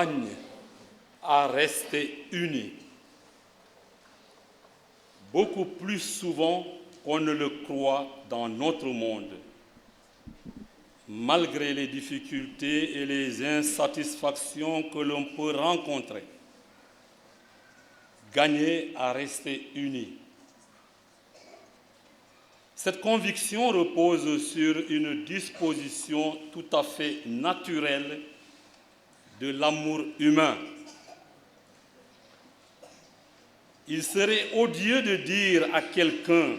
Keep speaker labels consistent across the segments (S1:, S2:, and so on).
S1: gagne à rester unis, beaucoup plus souvent qu'on ne le croit dans notre monde. Malgré les difficultés et les insatisfactions que l'on peut rencontrer, gagner à rester unis. Cette conviction repose sur une disposition tout à fait naturelle de l'amour humain. Il serait odieux de dire à quelqu'un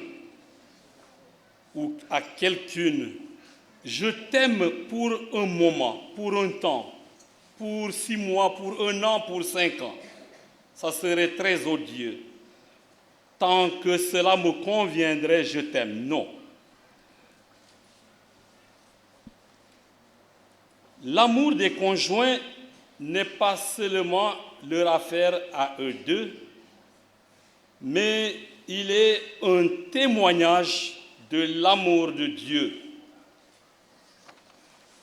S1: ou à quelqu'une « je t'aime pour un moment, pour un temps, pour 6 mois, pour 1 an, pour 5 ans ». Ça serait très odieux. Tant que cela me conviendrait, je t'aime. Non. L'amour des conjoints n'est pas seulement leur affaire à eux deux, mais il est un témoignage de l'amour de Dieu.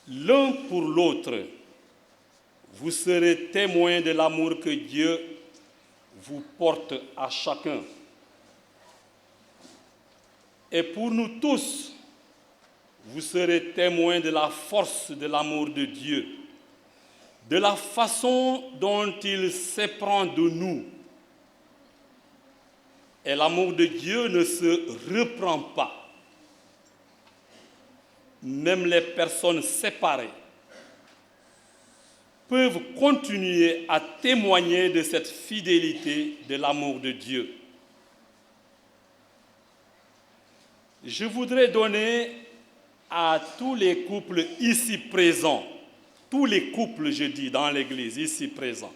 S1: L'un pour l'autre, vous serez témoins de l'amour que Dieu vous porte à chacun. Et pour nous tous, vous serez témoins de la force de l'amour de Dieu, de la façon dont il s'éprend de nous. Et l'amour de Dieu ne se reprend pas. Même les personnes séparées peuvent continuer à témoigner de cette fidélité de l'amour de Dieu. Je voudrais donner à tous les couples ici présents, tous les couples, je dis, dans l'Église, ici présents,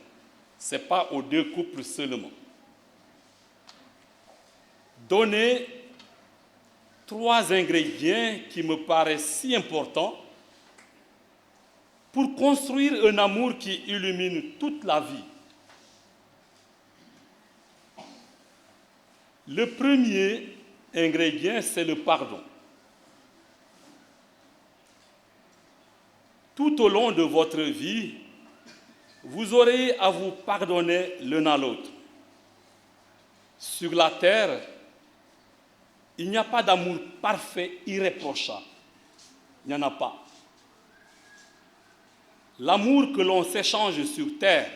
S1: ce n'est pas aux 2 couples seulement, donner 3 ingrédients qui me paraissent si importants pour construire un amour qui illumine toute la vie. Le premier ingrédient, c'est le pardon. Tout au long de votre vie, vous aurez à vous pardonner l'un à l'autre. Sur la terre, il n'y a pas d'amour parfait, irréprochable. Il n'y en a pas. L'amour que l'on s'échange sur terre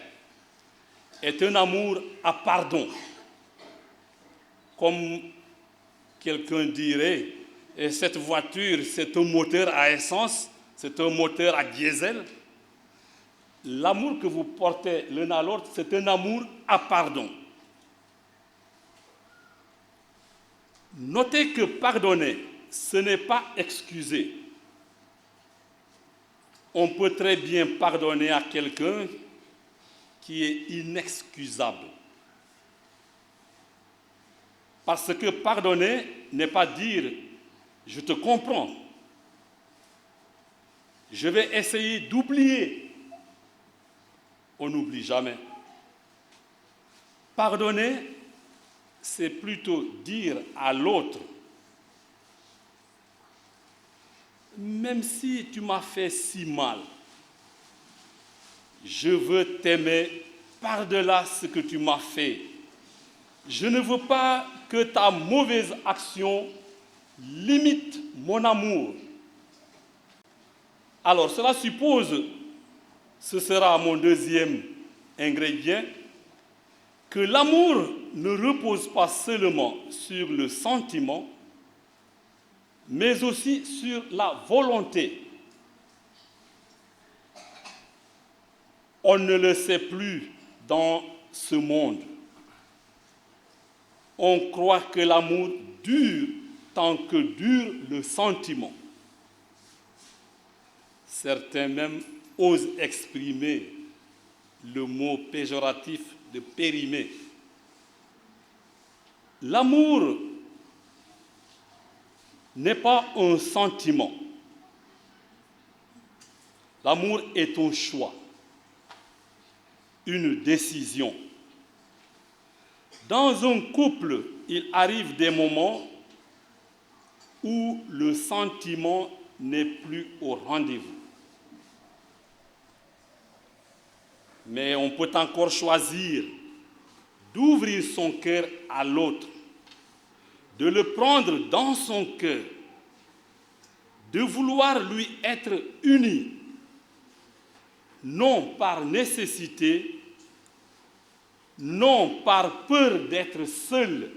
S1: est un amour à pardon. Comme quelqu'un dirait, et cette voiture, c'est un moteur à essence, c'est un moteur à diesel. L'amour que vous portez l'un à l'autre, c'est un amour à pardon. Notez que pardonner, ce n'est pas excuser. On peut très bien pardonner à quelqu'un qui est inexcusable. Parce que pardonner n'est pas dire « je te comprends ». Je vais essayer d'oublier. On n'oublie jamais. Pardonner, c'est plutôt dire à l'autre, même si tu m'as fait si mal, je veux t'aimer par-delà ce que tu m'as fait. Je ne veux pas que ta mauvaise action limite mon amour. Alors, cela suppose, ce sera mon deuxième ingrédient, que l'amour ne repose pas seulement sur le sentiment, mais aussi sur la volonté. On ne le sait plus dans ce monde. On croit que l'amour dure tant que dure le sentiment. Certains même osent exprimer le mot péjoratif de périmer. L'amour n'est pas un sentiment. L'amour est un choix, une décision. Dans un couple, il arrive des moments où le sentiment n'est plus au rendez-vous. Mais on peut encore choisir d'ouvrir son cœur à l'autre, de le prendre dans son cœur, de vouloir lui être uni, non par nécessité, non par peur d'être seul,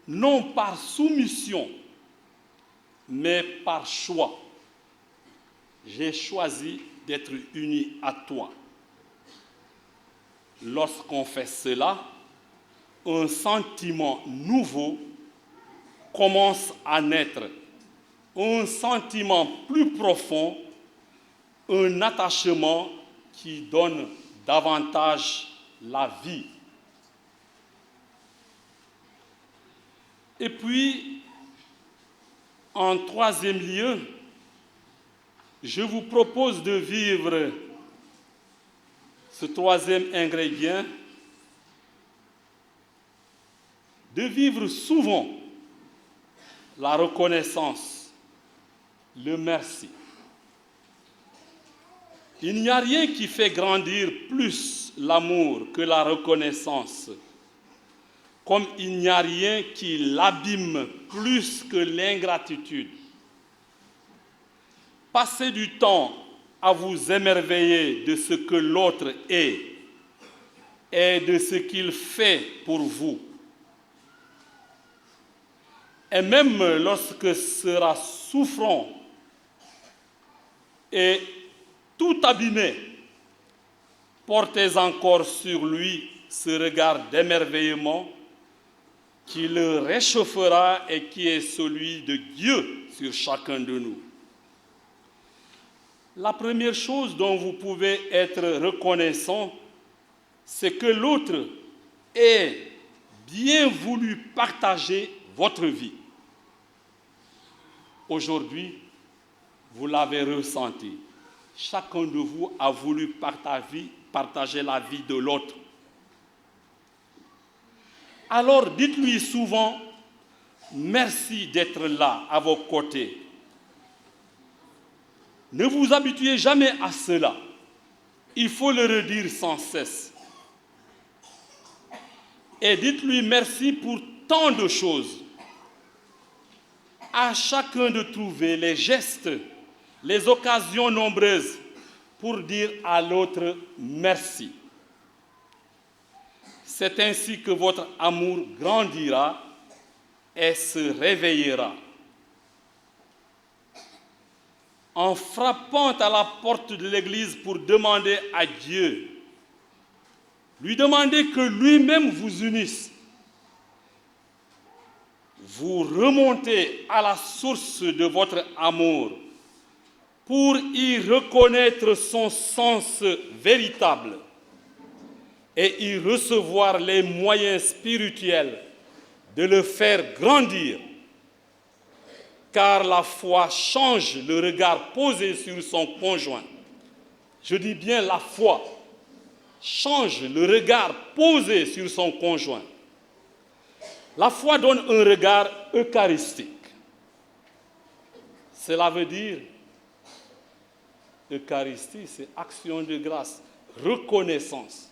S1: non par soumission, mais par choix. J'ai choisi d'être uni à toi. Lorsqu'on fait cela, un sentiment nouveau commence à naître, un sentiment plus profond, un attachement qui donne davantage la vie. Et puis, en troisième lieu, je vous propose de vivre ce troisième ingrédient, de vivre souvent la reconnaissance, le merci. Il n'y a rien qui fait grandir plus l'amour que la reconnaissance, comme il n'y a rien qui l'abîme plus que l'ingratitude. Passez du temps à vous émerveiller de ce que l'autre est et de ce qu'il fait pour vous. Et même lorsque sera souffrant et tout abîmé, portez encore sur lui ce regard d'émerveillement qui le réchauffera et qui est celui de Dieu sur chacun de nous. La première chose dont vous pouvez être reconnaissant, c'est que l'autre ait bien voulu partager votre vie. Aujourd'hui, vous l'avez ressenti. Chacun de vous a voulu partager la vie de l'autre. Alors dites-lui souvent, merci d'être là à vos côtés. Ne vous habituez jamais à cela. Il faut le redire sans cesse. Et dites-lui merci pour tant de choses. À chacun de trouver les gestes, les occasions nombreuses pour dire à l'autre merci. C'est ainsi que votre amour grandira et se réveillera. En frappant à la porte de l'église pour demander à Dieu, lui demander que lui-même vous unisse. Vous remontez à la source de votre amour pour y reconnaître son sens véritable et y recevoir les moyens spirituels de le faire grandir. Car la foi change le regard posé sur son conjoint. Je dis bien la foi change le regard posé sur son conjoint. La foi donne un regard eucharistique. Cela veut dire, Eucharistie, c'est action de grâce, reconnaissance.